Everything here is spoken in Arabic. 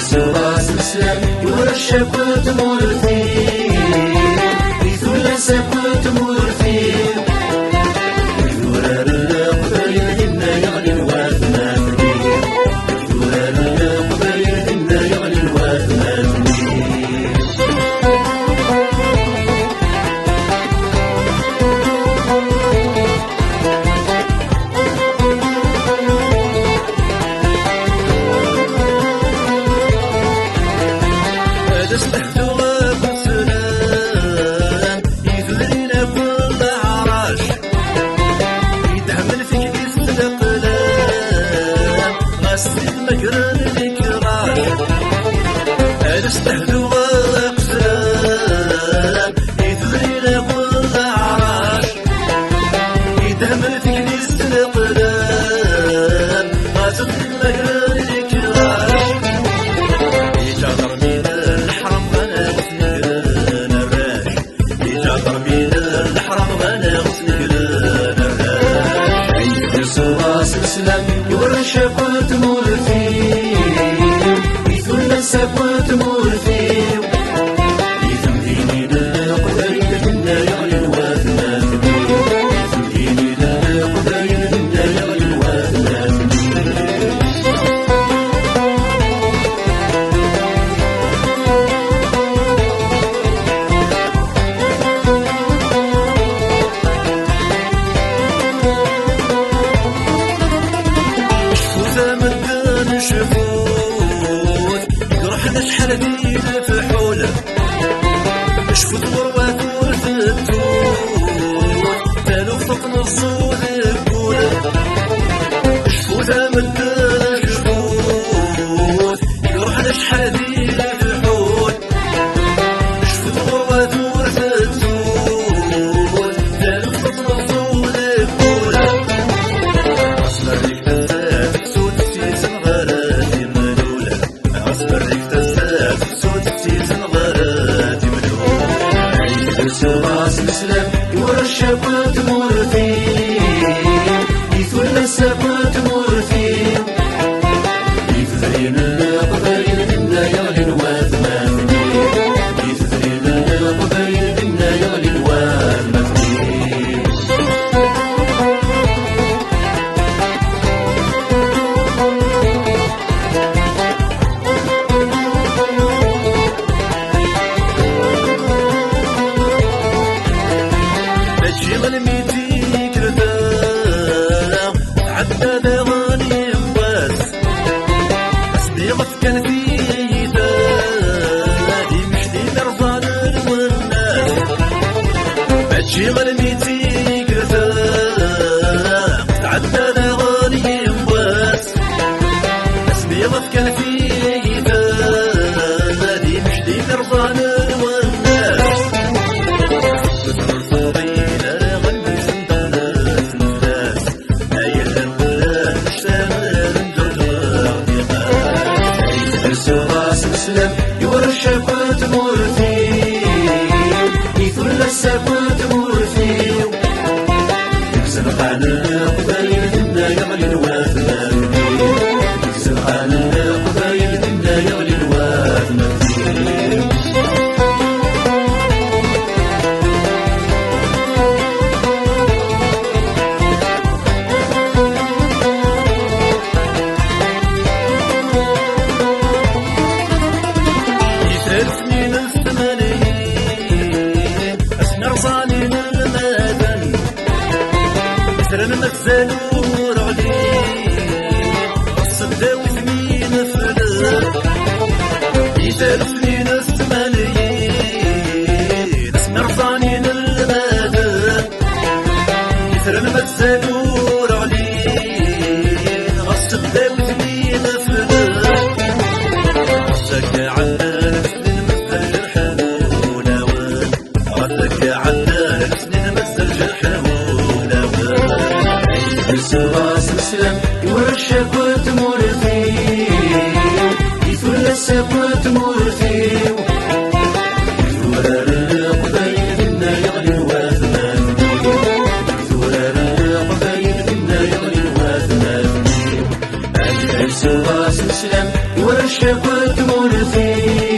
سواس مسلم يورشك وتمورثي يثول سكوت مورثي يورار القبيل إنا يغلي الوثنا يورار القبيل إنا يغلي الوثنا استهدوا أقسام يثرينا كل عراش يدهمل في كنيسة الأقلام غازت المجران الكراش يجعطر من الحرم غانا غسنقلان الراش يجعطر من الحرم غانا غسنقلان الراش عيد سواس السلام يورشك وتمورثي يثول سكوت مورثي يثمديني للقبيل منا يغلي الوثنا يثمديني للقبيل منا يغلي الوثنا شفوت مدان شفوت يروحنا شحال دينا في حوله شفوت غروات ورث التوت تالو فطن الصود الكوله شفوت مدان شفوت يروحنا شحال دينا في حول شفوت غروات ورث التوت تالو فطن الصود الكوله أصبر ليك تزاد سود سيسن غراتي ملولة أصبر ليك تزاد سود سيسن غراتي ملولة عيد سواس مسلم يورشك وتمورثي يثول سكوت مورثي يثرين القبيل منا يغلي الوثنا يثرين القبيل منا يغلي الوثنا أجيغ الميتيك رداء عدنا دغاني مواس أسبيغ كان في يداء يمشي مرضان والناس أجيغ الميتيك رداء عدنا دغاني مواس أسبيغ كان في يداء يمشي مرضان والناس سواس مسلم يورشك وتمورثي يثول سكوت مورثي يكسر عن القبيل منا يغلي الوثنا يكسر عن القبيل منا يغلي الوثنا وتمورسي